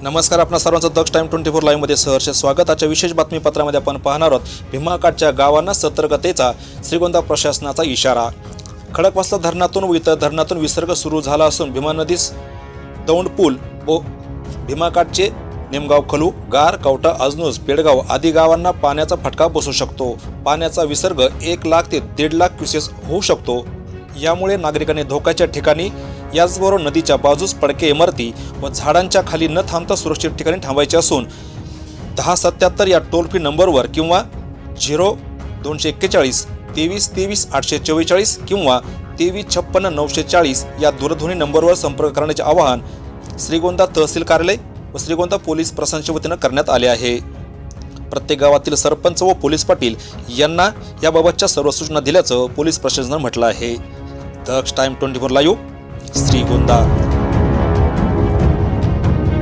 नमस्कार, आपणा सर्वांचं दक्ष टाइम 24 लाईव्हमध्ये सहर्ष स्वागत। आजच्या विशेष बातमीपत्रामध्ये आपण पाहणार आहोत भीमाकाठच्या गावांना सतर्कतेचा श्रीगोंदा प्रशासनाचा इशारा। खडकवासला धरणातून व इतर धरणातून विसर्ग सुरू झाला असून भीमा नदीस दौंड पूल व भीमाकाठचे नेमगाव खलू, गार, कवठा, अजनूज, पेडगाव आदी गावांना पाण्याचा फटका बसू शकतो। पाण्याचा विसर्ग 1 लाख ते 1.5 लाख क्युसेस होऊ शकतो। यामुळे नागरिकांनी धोक्याच्या ठिकाणी याचबरोबर नदीच्या बाजूस पडके इमारती व झाडांच्या खाली न थांबता सुरक्षित ठिकाणी थांबायचे असून 1077 या टोल फ्री नंबरवर किंवा 0241 23 23 844 किंवा 23 56 940 या दूरध्वनी नंबरवर संपर्क करण्याचे आवाहन श्रीगोंदा तहसील कार्यालय व श्रीगोंदा पोलीस प्रशासनाच्या वतीने करण्यात आले आहे। प्रत्येक गावातील सरपंच व पोलीस पाटील यांना याबाबतच्या सर्व सूचना दिल्याचं पोलीस प्रशासनाने म्हटलं आहे। दक्ष टाइम 24 लाईव्ह श्रीगोंदा।